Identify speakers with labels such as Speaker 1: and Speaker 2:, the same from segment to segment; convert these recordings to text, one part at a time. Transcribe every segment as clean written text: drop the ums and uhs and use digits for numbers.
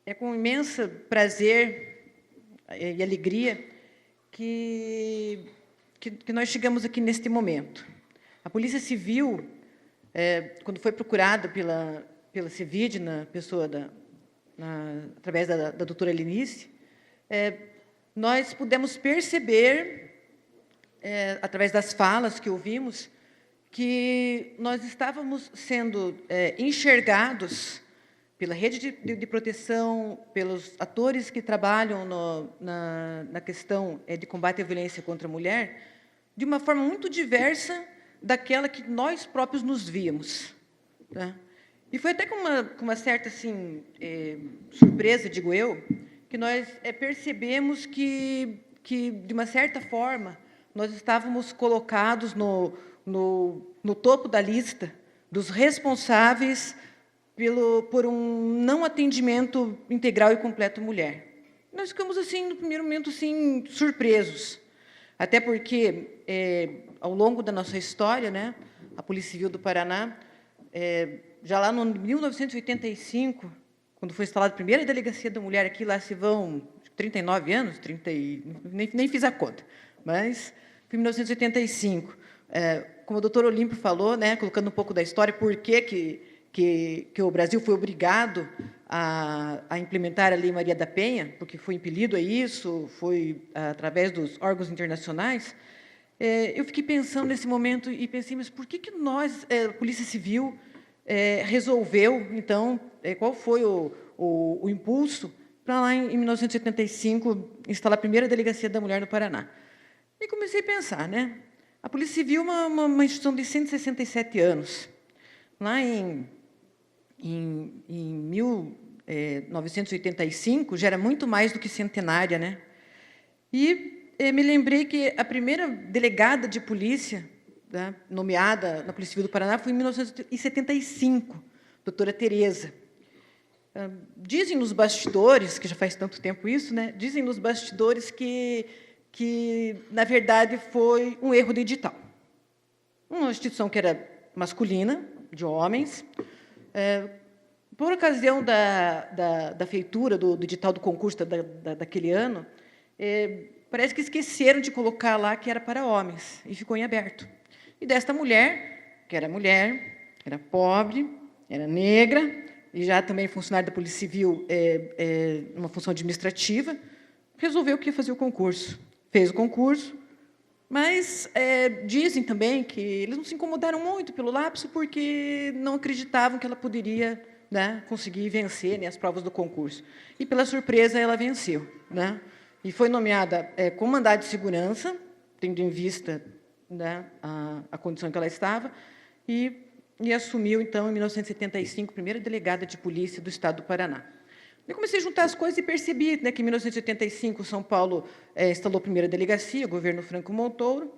Speaker 1: É com imenso prazer e alegria que nós chegamos aqui neste momento. A Polícia Civil, quando foi procurada pela CIVID, na pessoa através da doutora Lenice, nós pudemos perceber, através das falas que ouvimos, que nós estávamos sendo enxergados pela rede de proteção, pelos atores que trabalham na questão de combate à violência contra a mulher, de uma forma muito diversa daquela que nós próprios nos víamos. Tá? E foi até com uma certa assim, surpresa, digo eu, que nós percebemos que, de uma certa forma, nós estávamos colocados no topo da lista dos responsáveis por um não atendimento integral e completo à mulher. Nós ficamos, assim, no primeiro momento, assim, surpresos. Até porque, ao longo da nossa história, né, a Polícia Civil do Paraná, já lá no 1985, quando foi instalada a primeira delegacia da mulher aqui, lá se vão 39 anos, nem fiz a conta, mas foi em 1985. Como o doutor Olímpio falou, né, colocando um pouco da história, por que o Brasil foi obrigado a implementar a Lei Maria da Penha, porque foi impelido a isso, foi através dos órgãos internacionais. Eu fiquei pensando nesse momento e pensei, mas por que nós, a Polícia Civil, resolveu, então, qual foi o impulso para lá em 1975 instalar a primeira delegacia da mulher no Paraná? E comecei a pensar, né? A Polícia Civil é uma instituição de 167 anos. Lá em 1985, já era muito mais do que centenária, né? E me lembrei que a primeira delegada de polícia, né, nomeada na Polícia Civil do Paraná foi em 1975, doutora Tereza. Dizem nos bastidores, que já faz tanto tempo isso, né? Dizem nos bastidores que na verdade, foi um erro de edital. Uma instituição que era masculina, de homens, por ocasião da feitura do edital do concurso daquele ano, parece que esqueceram de colocar lá que era para homens, e ficou em aberto. E desta mulher, que era mulher, era pobre, era negra, e já também funcionária da Polícia Civil, numa função administrativa, resolveu que ia fazer o concurso. Fez o concurso, mas dizem também que eles não se incomodaram muito pelo lapso porque não acreditavam que ela poderia, né, conseguir vencer, né, as provas do concurso. E, pela surpresa, ela venceu. Né? E foi nomeada com mandado de segurança, tendo em vista, né, a condição em que ela estava, e assumiu, então, em 1975, a primeira delegada de polícia do Estado do Paraná. Eu comecei a juntar as coisas e percebi, né, que, em 1985, São Paulo instalou a primeira delegacia, o governo Franco Montoro,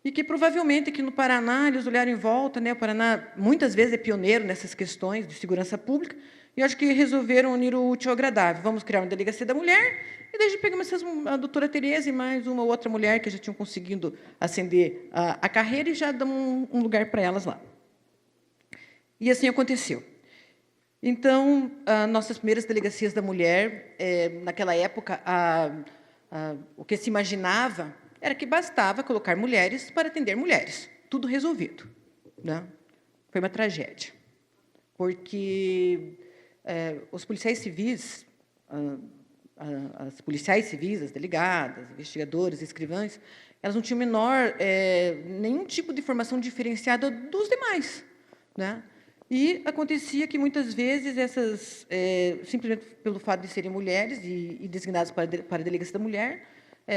Speaker 1: e que, provavelmente, aqui no Paraná, eles olharam em volta, né, o Paraná, muitas vezes, é pioneiro nessas questões de segurança pública, e acho que resolveram unir o útil ao agradável. Vamos criar uma delegacia da mulher, e desde pegamos a doutora Tereza e mais uma outra mulher que já tinham conseguido ascender a carreira e já damos um lugar para elas lá. E assim aconteceu. Então, nossas primeiras delegacias da mulher, naquela época, o que se imaginava era que bastava colocar mulheres para atender mulheres. Tudo resolvido. Né? Foi uma tragédia. Porque os policiais civis, as policiais civis, as delegadas, investigadores, escrivães, elas não tinham nenhum tipo de formação diferenciada dos demais. Né? E acontecia que, muitas vezes, essas, simplesmente pelo fato de serem mulheres e designadas para a delegacia da mulher,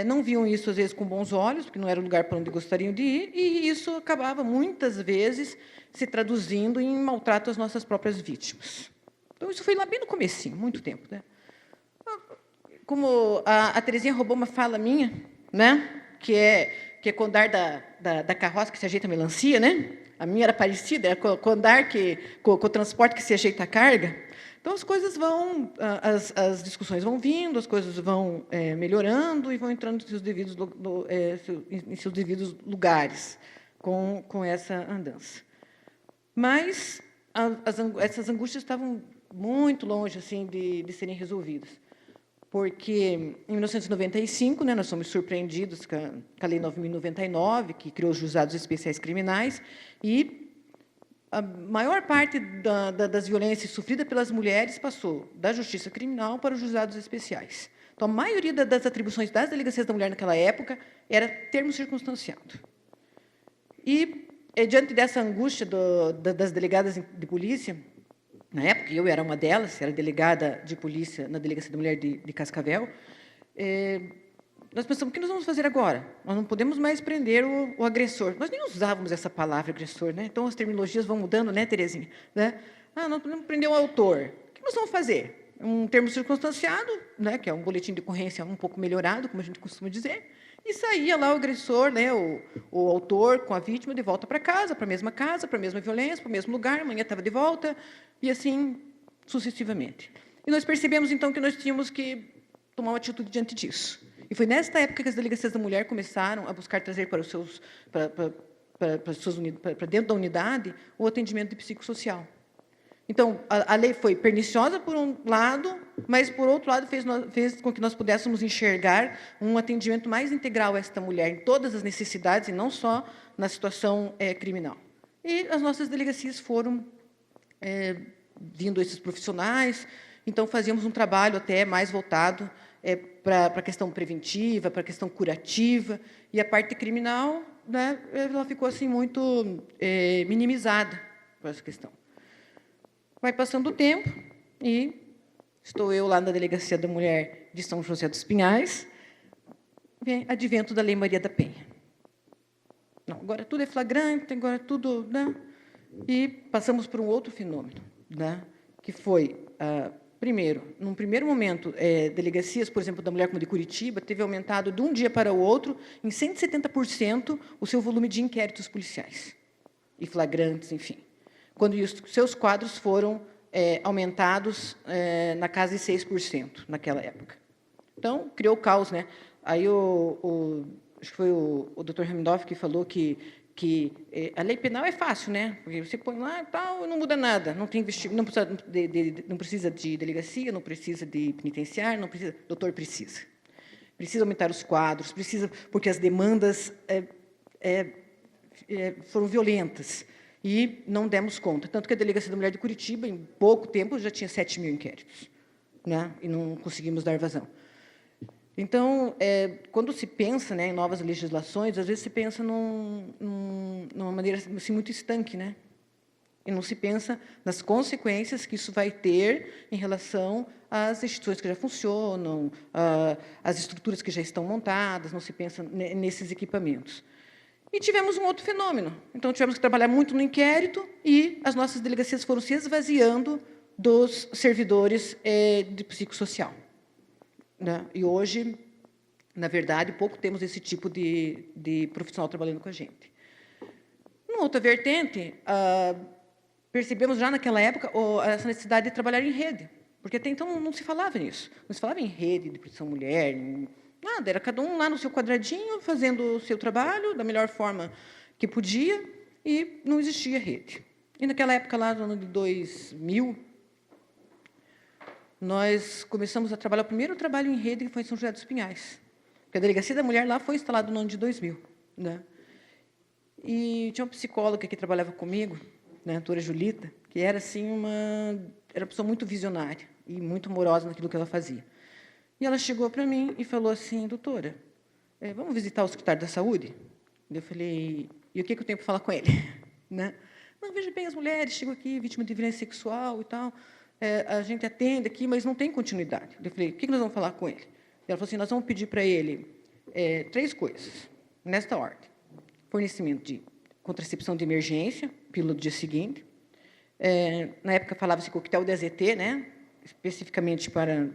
Speaker 1: não viam isso, às vezes, com bons olhos, porque não era o lugar para onde gostariam de ir, e isso acabava, muitas vezes, se traduzindo em maltrato às nossas próprias vítimas. Então, isso foi lá bem no comecinho, muito tempo. Né? Como a Terezinha roubou uma fala minha, né? que é com o andar da carroça que se ajeita a melancia, né? A minha era parecida, era com o andar com o transporte que se ajeita a carga. Então, as coisas vão, as discussões vão vindo, as coisas vão melhorando e vão entrando em seus devidos lugares com essa andança. Mas essas angústias estavam muito longe assim de serem resolvidas. Porque, em 1995, né, nós fomos surpreendidos com a Lei 9.099, que criou os Juizados Especiais Criminais, e a maior parte das violências sofridas pelas mulheres passou da Justiça Criminal para os Juizados Especiais. Então, a maioria das atribuições das delegacias da mulher naquela época era termo circunstanciado. E, diante dessa angústia das delegadas de polícia, na época, eu era uma delas, era delegada de polícia na Delegacia da Mulher de Cascavel, nós pensamos, o que nós vamos fazer agora? Nós não podemos mais prender o agressor. Nós nem usávamos essa palavra, agressor, né? Então, as terminologias vão mudando, né, Terezinha? Né? Não podemos prender o autor. O que nós vamos fazer? Um termo circunstanciado, né, que é um boletim de ocorrência um pouco melhorado, como a gente costuma dizer, e saía lá o agressor, né, o autor, com a vítima, de volta para casa, para a mesma violência, para o mesmo lugar, amanhã estava de volta, e assim sucessivamente. E nós percebemos, então, que nós tínhamos que tomar uma atitude diante disso. E foi nesta época que as delegacias da mulher começaram a buscar trazer para dentro da unidade o atendimento de psicossocial. Então, a lei foi perniciosa, por um lado, mas, por outro lado, fez com que nós pudéssemos enxergar um atendimento mais integral a esta mulher, em todas as necessidades, e não só na situação criminal. E as nossas delegacias foram vindo esses profissionais, então, fazíamos um trabalho até mais voltado para a questão preventiva, para a questão curativa, e a parte criminal, né, ela ficou assim, muito minimizada por essa questão. Vai passando o tempo e estou eu lá na Delegacia da Mulher de São José dos Pinhais, vem advento da Lei Maria da Penha. Não, agora tudo é flagrante, agora tudo... Né? E passamos por um outro fenômeno, né? Que foi, primeiro, num primeiro momento, delegacias, por exemplo, da Mulher como de Curitiba, teve aumentado de um dia para o outro, em 170%, o seu volume de inquéritos policiais e flagrantes, enfim. Quando os seus quadros foram aumentados na casa de 6%, naquela época. Então, criou caos, né? Aí, acho que foi o Dr. Ramendorf que falou que a lei penal é fácil, né? Porque você põe lá e tal, não muda nada, não tem não precisa de delegacia, não precisa de penitenciário, não precisa. Doutor, precisa. Precisa aumentar os quadros, precisa, porque as demandas foram violentas. E não demos conta. Tanto que a Delegacia da Mulher de Curitiba, em pouco tempo, já tinha 7.000 inquéritos, né? E não conseguimos dar vazão. Então, quando se pensa, né, em novas legislações, às vezes se pensa numa maneira assim, muito estanque, né? E não se pensa nas consequências que isso vai ter em relação às instituições que já funcionam, às estruturas que já estão montadas, não se pensa nesses equipamentos. E tivemos um outro fenômeno. Então, tivemos que trabalhar muito no inquérito e as nossas delegacias foram se esvaziando dos servidores de psicossocial. Né? E hoje, na verdade, pouco temos esse tipo de profissional trabalhando com a gente. Numa outra vertente, percebemos já naquela época essa necessidade de trabalhar em rede, porque até então não se falava nisso. Não se falava em rede de proteção à mulher, nada, era cada um lá no seu quadradinho, fazendo o seu trabalho da melhor forma que podia, e não existia rede. E, naquela época, lá no ano de 2000, nós começamos a trabalhar, o primeiro trabalho em rede, que foi em São José dos Pinhais, porque a Delegacia da Mulher lá foi instalada no ano de 2000. Né? E tinha uma psicóloga que trabalhava comigo, né, a doutora Julita, que era assim, era uma pessoa muito visionária e muito amorosa naquilo que ela fazia. E ela chegou para mim e falou assim, doutora, vamos visitar o secretário da Saúde? Eu falei, e o que eu tenho para falar com ele? Né? Não, veja bem, as mulheres chegam aqui, vítimas de violência sexual e tal, a gente atende aqui, mas não tem continuidade. Eu falei, o que nós vamos falar com ele? Ela falou assim, nós vamos pedir para ele 3 coisas, nesta ordem. Fornecimento de contracepção de emergência, pílula do dia seguinte. Na época falava-se coquetel de AZT, né? Especificamente para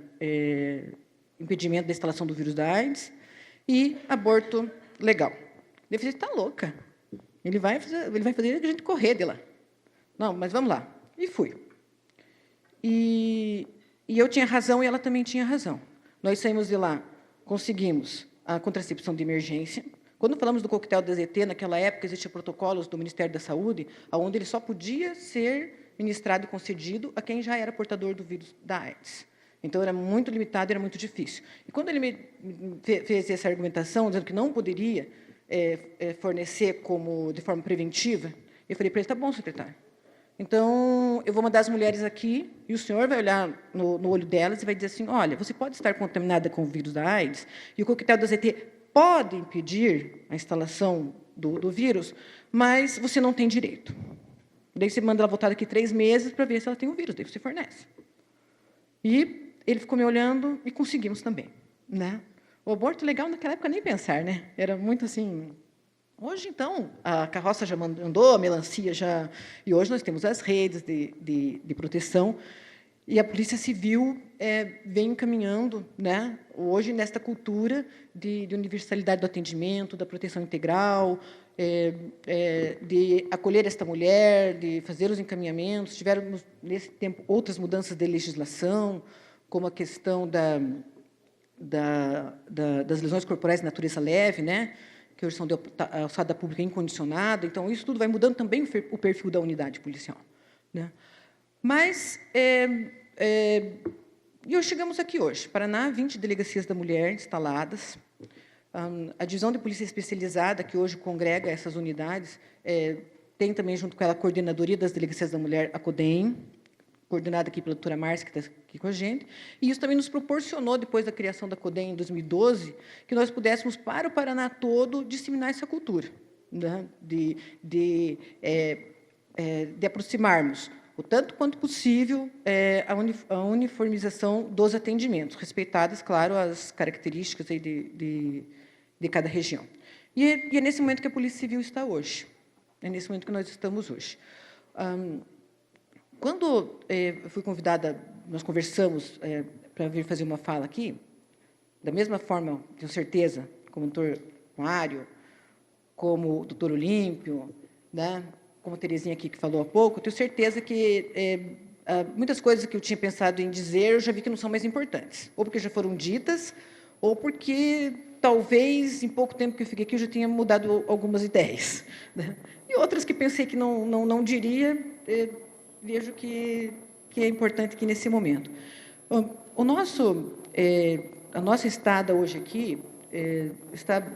Speaker 1: impedimento da instalação do vírus da AIDS, e aborto legal. Eu falei, está louca. Ele vai fazer a gente correr de lá. Não, mas vamos lá. E fui. E eu tinha razão e ela também tinha razão. Nós saímos de lá, conseguimos a contracepção de emergência. Quando falamos do coquetel DZT, naquela época existiam protocolos do Ministério da Saúde, onde ele só podia ser ministrado e concedido a quem já era portador do vírus da AIDS. Então, era muito limitado, era muito difícil. E quando ele me fez essa argumentação, dizendo que não poderia fornecer de forma preventiva, eu falei para ele, tá bom, secretário. Então, eu vou mandar as mulheres aqui e o senhor vai olhar no olho delas e vai dizer assim, olha, você pode estar contaminada com o vírus da AIDS e o coquetel do AZT pode impedir a instalação do vírus, mas você não tem direito. Daí você manda ela voltar daqui 3 meses para ver se ela tem o vírus, daí você fornece. E ele ficou me olhando e conseguimos também, né? O aborto legal naquela época nem pensar, né? Era muito assim. Hoje, então, a carroça já andou, a melancia já. E hoje nós temos as redes de proteção. E a Polícia Civil vem caminhando, né? Hoje, nesta cultura de universalidade do atendimento, da proteção integral, de acolher esta mulher, de fazer os encaminhamentos. Tiveram, nesse tempo, outras mudanças de legislação, como a questão das lesões corporais de natureza leve, né? Que hoje são de alçada pública incondicionada. Então, isso tudo vai mudando também o perfil da unidade policial, né? Mas, e hoje chegamos aqui hoje. Paraná, 20 delegacias da mulher instaladas. A divisão de polícia especializada, que hoje congrega essas unidades, tem também, junto com ela, a coordenadoria das delegacias da mulher, a CODEM, coordenada aqui pela doutora Márcia, que está aqui com a gente. E isso também nos proporcionou, depois da criação da CODEM, em 2012, que nós pudéssemos, para o Paraná todo, disseminar essa cultura, né? de aproximarmos, o tanto quanto possível, a uniformização dos atendimentos, respeitadas, claro, as características aí de cada região. E é nesse momento que a Polícia Civil está hoje. É nesse momento que nós estamos hoje. Quando eu fui convidada, nós conversamos para vir fazer uma fala aqui, da mesma forma, tenho certeza, como o doutor Mário, como o doutor Olímpio, né, como a Terezinha aqui que falou há pouco, tenho certeza que muitas coisas que eu tinha pensado em dizer, eu já vi que não são mais importantes. Ou porque já foram ditas, ou porque, talvez, em pouco tempo que eu fiquei aqui, eu já tinha mudado algumas ideias, né? E outras que pensei que não diria, vejo que é importante aqui nesse momento. A nossa estada hoje aqui está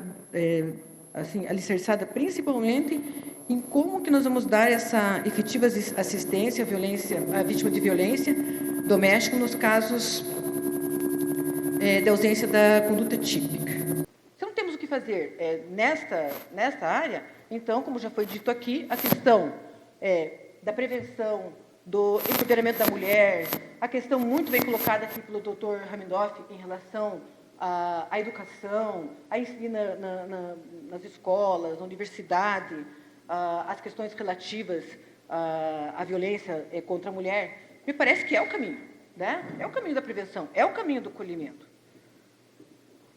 Speaker 1: assim, alicerçada principalmente em como que nós vamos dar essa efetiva assistência à vítima de violência doméstica nos casos de ausência da conduta típica. Se não temos o que fazer nesta área, então, como já foi dito aqui, a questão da prevenção, do empoderamento da mulher, a questão muito bem colocada aqui pelo Dr. Ramindoff em relação à educação, a ensino nas escolas, na universidade, as questões relativas à violência contra a mulher, me parece que é o caminho, né? É o caminho da prevenção, é o caminho do acolhimento.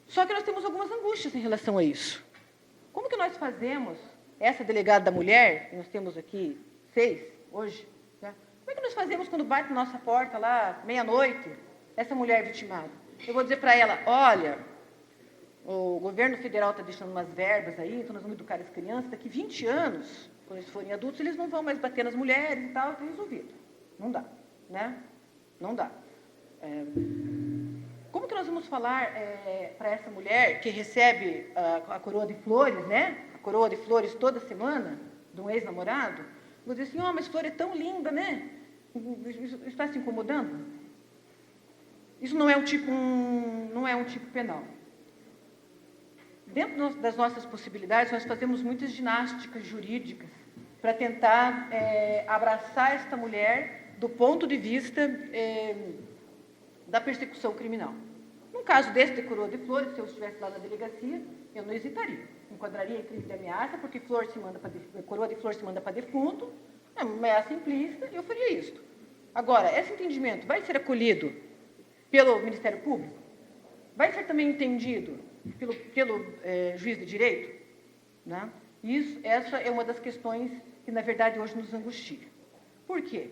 Speaker 1: Só que nós temos algumas angústias em relação a isso. Como que nós fazemos, essa delegada da mulher, nós temos aqui 6 hoje, né? Como é que nós fazemos quando bate na nossa porta lá, meia-noite, essa mulher vitimada? Eu vou dizer para ela, olha, o governo federal está deixando umas verbas aí, então nós vamos educar as crianças, daqui 20 anos, quando eles forem adultos, eles não vão mais bater nas mulheres e tal, está resolvido. Não dá, né? Não dá. Como que nós vamos falar para essa mulher que recebe a coroa de flores, né? A coroa de flores toda semana, de um ex-namorado? Vou dizer assim, mas flor é tão linda, né? Isso está se incomodando? Isso não é um tipo penal. Dentro das nossas possibilidades, nós fazemos muitas ginásticas jurídicas para tentar abraçar esta mulher do ponto de vista da persecução criminal. Num caso desse de coroa de flores, se eu estivesse lá na delegacia, eu não hesitaria. Enquadraria em crime de ameaça, porque coroa de flor se manda para defunto, é uma ameaça implícita, e eu faria isso. Agora, esse entendimento vai ser acolhido pelo Ministério Público? Vai ser também entendido pelo juiz de direito? Né? Essa é uma das questões que, na verdade, hoje nos angustia. Por quê?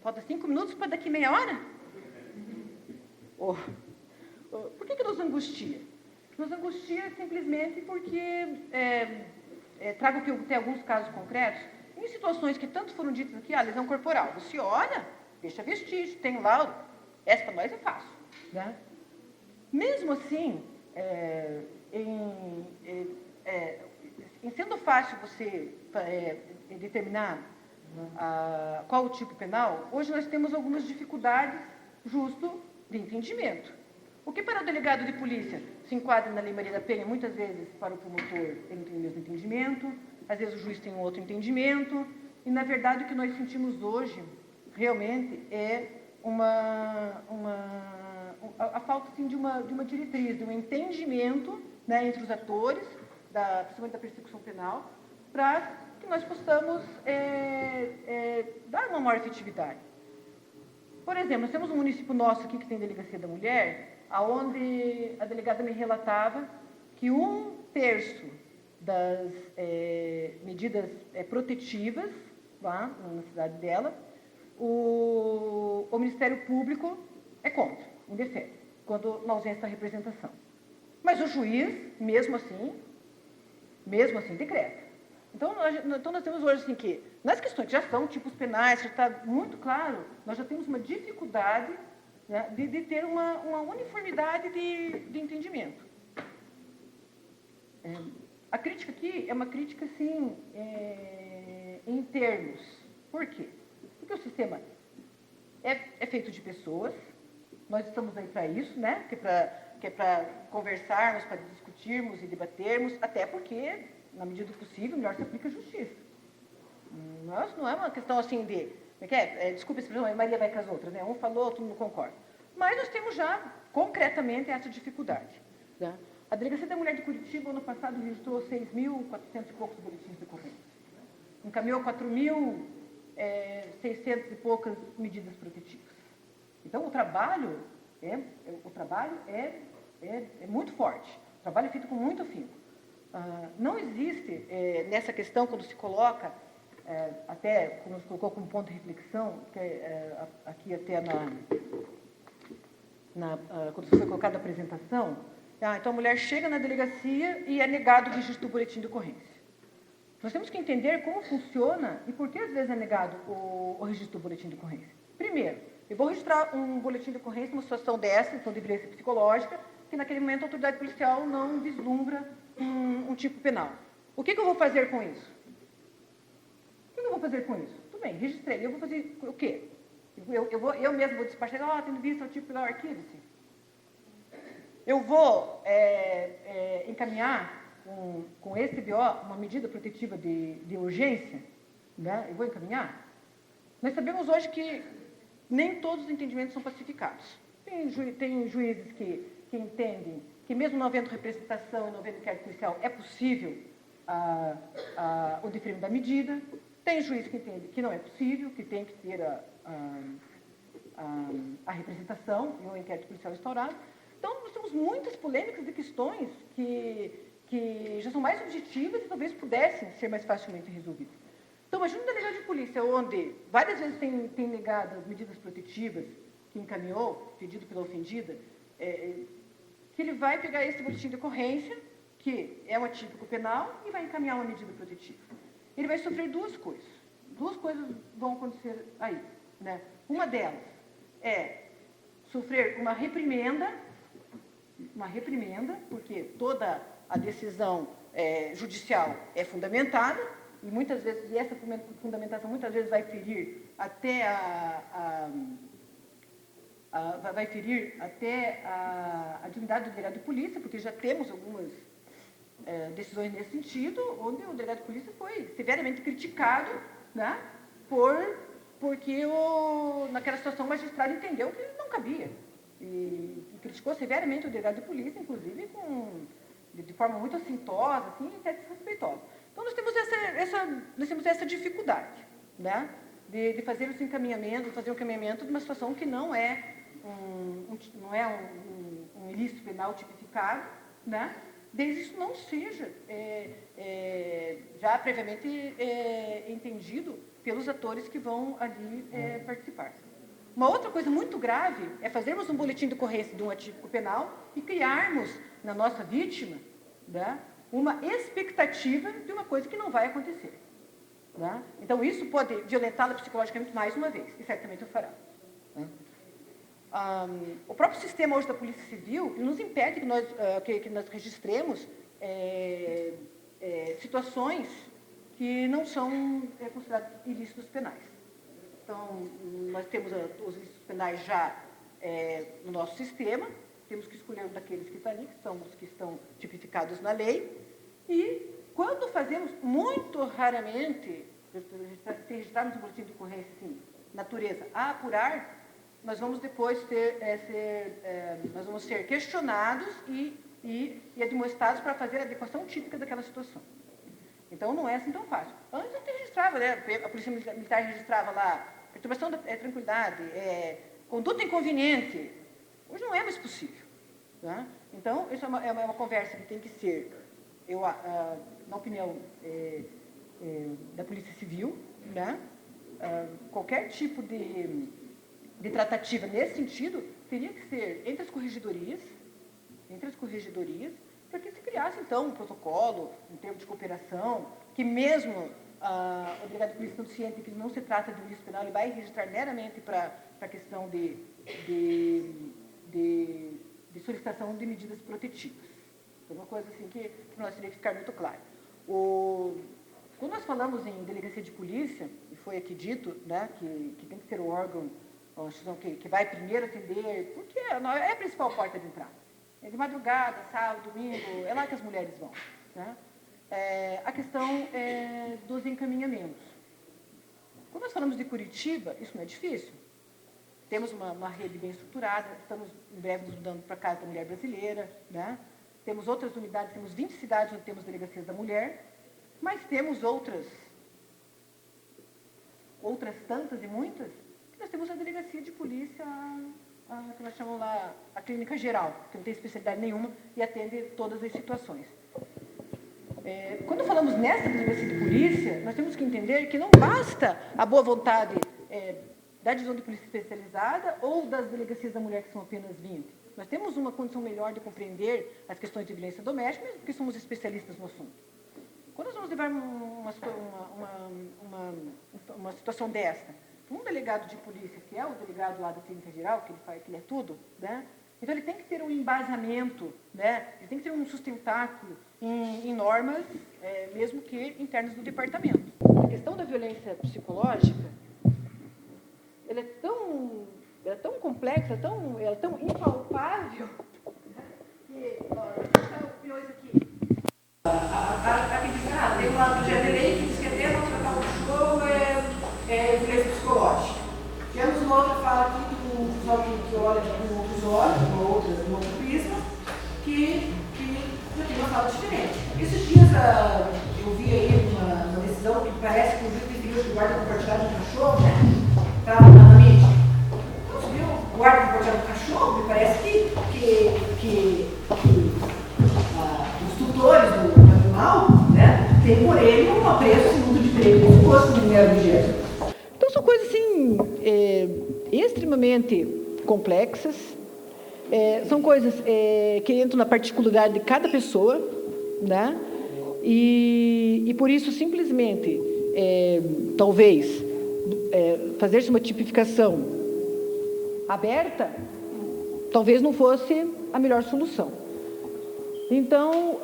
Speaker 1: Falta 5 minutos para daqui meia hora? Por que nos angustia? Nos angustia simplesmente porque, trago que tem alguns casos concretos, em situações que tanto foram ditas aqui, lesão corporal, você olha, deixa vestígio, tem laudo, essa para nós é fácil, né? Mesmo assim, em sendo fácil você determinar qual o tipo penal, hoje nós temos algumas dificuldades justo de entendimento. O que para o delegado de polícia se enquadra na Lei Maria da Penha, muitas vezes para o promotor ele não tem o mesmo entendimento, às vezes o juiz tem um outro entendimento, e na verdade o que nós sentimos hoje realmente é a falta assim, de uma diretriz, de um entendimento, né, entre os atores, principalmente da persecução penal, para que nós possamos dar uma maior efetividade. Por exemplo, nós temos um município nosso aqui que tem Delegacia da Mulher, onde a delegada me relatava que 1/3 das medidas protetivas, lá na cidade dela, o Ministério Público é contra, indefere, quando na ausência da representação. Mas o juiz, mesmo assim, decreta. Então, nós temos hoje assim que, nas questões que já são tipos penais, já está muito claro, nós já temos uma dificuldade, né, de ter uma uniformidade de entendimento. A crítica aqui é uma crítica, assim, em termos. Por quê? Porque o sistema é feito de pessoas, nós estamos aí para isso, né? Que é para conversarmos, para discutirmos e debatermos, até porque, na medida do possível, melhor se aplica a justiça. Não é uma questão assim de... desculpa a expressão, Maria vai com as outras, né? Um falou, outro não concorda. Mas nós temos já, concretamente, essa dificuldade. Né? A Delegacia da Mulher de Curitiba, ano passado, registrou 6.400 e poucos boletins de ocorrência. Encaminhou 4.600 e poucas medidas protetivas. Então, o trabalho é muito forte. O trabalho é feito com muito afinco. Não existe, nessa questão, quando se coloca, até como nos colocou como ponto de reflexão, que aqui até quando foi colocada a apresentação, então a mulher chega na delegacia e é negado o registro do boletim de ocorrência. Nós temos que entender como funciona e por que às vezes é negado o registro do boletim de ocorrência. Primeiro, eu vou registrar um boletim de ocorrência numa situação dessa, então de violência psicológica, que naquele momento a autoridade policial não vislumbra um tipo penal. O que eu vou fazer com isso? Tudo bem, registrei. Eu vou fazer o quê? Eu mesmo vou despachar, tendo visto o tipo penal, arquivo-se. Eu vou encaminhar com esse BO uma medida protetiva de urgência, né? Eu vou encaminhar. Nós sabemos hoje que nem todos os entendimentos são pacificados. Tem juízes que entendem que mesmo não havendo representação e não havendo inquérito policial, é possível o deferimento da medida. Tem juiz que entende que não é possível, que tem que ter a representação e o inquérito policial instaurado. Então, nós temos muitas polêmicas e questões que já são mais objetivas e talvez pudessem ser mais facilmente resolvidas. Então, imagina um delegado de polícia onde várias vezes tem negado as medidas protetivas que encaminhou, pedido pela ofendida, que ele vai pegar esse boletim de ocorrência, que é um atípico penal, e vai encaminhar uma medida protetiva. Ele vai sofrer duas coisas. Duas coisas vão acontecer aí. Né? Uma delas é sofrer uma reprimenda, porque toda a decisão judicial é fundamentada, e muitas vezes, essa fundamentação muitas vezes vai ferir até a dignidade do delegado de polícia, porque já temos algumas decisões nesse sentido, onde o delegado de polícia foi severamente criticado, né, porque naquela situação o magistrado entendeu que não cabia. E criticou severamente o delegado de polícia, inclusive de forma muito assintosa, assim, e até desrespeitosa. Então, nós temos essa dificuldade, né, de fazer esse encaminhamento, fazer um encaminhamento de uma situação que não é um ilícito penal tipificado, né, desde isso não seja já previamente entendido pelos atores que vão ali participar. Uma outra coisa muito grave é fazermos um boletim de ocorrência de um atípico penal e criarmos na nossa vítima, né, uma expectativa de uma coisa que não vai acontecer. Né? Então, isso pode violentá-la psicologicamente mais uma vez, e certamente o fará. Né? O próprio sistema hoje da Polícia Civil nos impede que nós registremos situações que não são consideradas ilícitos penais. Então, nós temos os ilícitos penais já no nosso sistema, temos que escolher um daqueles que estão ali, que são os que estão tipificados na lei, e quando fazemos, muito raramente, se registrarmos um boletim de ocorrência, assim, natureza a apurar, nós vamos depois nós vamos ser questionados e admoestados para fazer a adequação típica daquela situação. Então, não é assim tão fácil. Antes a gente registrava, né? A Polícia Militar registrava lá perturbação da tranquilidade, conduta inconveniente. Hoje não é mais possível. Tá? Então, isso é uma conversa que tem que ser, na opinião da Polícia Civil, né? Qualquer tipo de tratativa nesse sentido teria que ser entre as corregedorias, para que se criasse, então, um protocolo, um termo de cooperação, que mesmo o delegado de polícia estando ciente que não se trata de um ilícito penal, ele vai registrar meramente para a questão de solicitação de medidas protetivas. É uma coisa assim que nós teria que ficar muito claro. Quando nós falamos em delegacia de polícia, e foi aqui dito, né, que tem que ser o órgão, a instituição que vai primeiro atender, porque é a principal porta de entrada. É de madrugada, sábado, domingo, é lá que as mulheres vão. Né? A questão dos encaminhamentos. Quando nós falamos de Curitiba, isso não é difícil. Temos uma rede bem estruturada, estamos em breve nos mudando para a Casa da Mulher Brasileira, né? Temos outras unidades, temos 20 cidades onde temos delegacias da mulher, mas temos outras tantas e muitas, que nós temos a delegacia de polícia, que nós chamamos lá a clínica geral, que não tem especialidade nenhuma e atende todas as situações. Quando falamos nessa delegacia de polícia, nós temos que entender que não basta a boa vontade da divisão de polícia especializada ou das delegacias da mulher, que são apenas 20. Nós temos uma condição melhor de compreender as questões de violência doméstica, mesmo porque somos especialistas no assunto. Quando nós vamos levar uma situação desta, um delegado de polícia, que é o delegado lá da clínica geral, que ele é tudo, né? Então ele tem que ter um embasamento, né? Ele tem que ter um sustentáculo em normas, mesmo que internas do departamento. A questão da violência psicológica, ela é tão complexa, ela é tão impalpável, que, olha, opiniões aqui. Aqui diz, tem um lado do GDLI que diz que até maltratar o cachorro é violência psicológica. Temos uma outra fala aqui dos homens que olham com outros olhos, com outro prisma, que já tem uma fala diferente. Esses dias eu vi aí uma decisão que parece que o juiz definiu que o guarda compartilhado do cachorro, né? Estava na mídia. Então, você viu o guarda compartilhado do cachorro? Me parece que os tutores do animal, né, tem por ele um apreço muito diferente como se fosse um mero objeto. Então, são coisas assim, extremamente complexas, são coisas que entram na particularidade de cada pessoa, né? E por isso, simplesmente, talvez, fazer-se uma tipificação aberta, talvez não fosse a melhor solução. Então,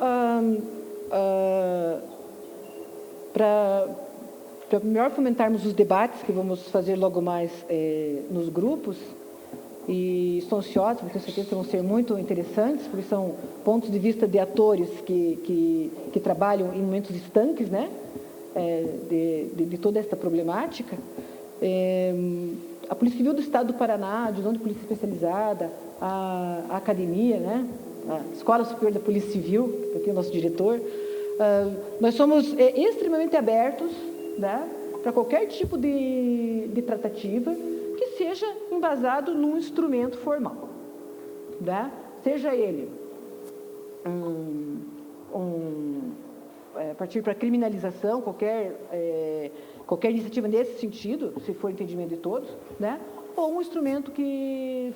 Speaker 1: para melhor fomentarmos os debates que vamos fazer logo mais nos grupos, e estou ansiosa, porque tenho certeza que vão ser muito interessantes, porque são pontos de vista de atores que trabalham em momentos estanques, né, de toda esta problemática. A Polícia Civil do Estado do Paraná, a Divisão de Polícia Especializada, a academia, né, a Escola Superior da Polícia Civil, aqui é o nosso diretor, nós somos extremamente abertos, né, para qualquer tipo de tratativa que seja embasado num instrumento formal, né? Seja ele partir para criminalização, qualquer iniciativa nesse sentido, se for entendimento de todos, né? Ou um instrumento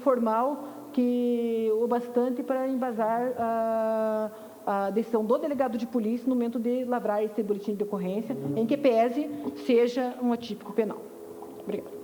Speaker 1: formal que o bastante para embasar a decisão do delegado de polícia no momento de lavrar esse boletim de ocorrência, em que pese seja um atípico penal. Obrigada.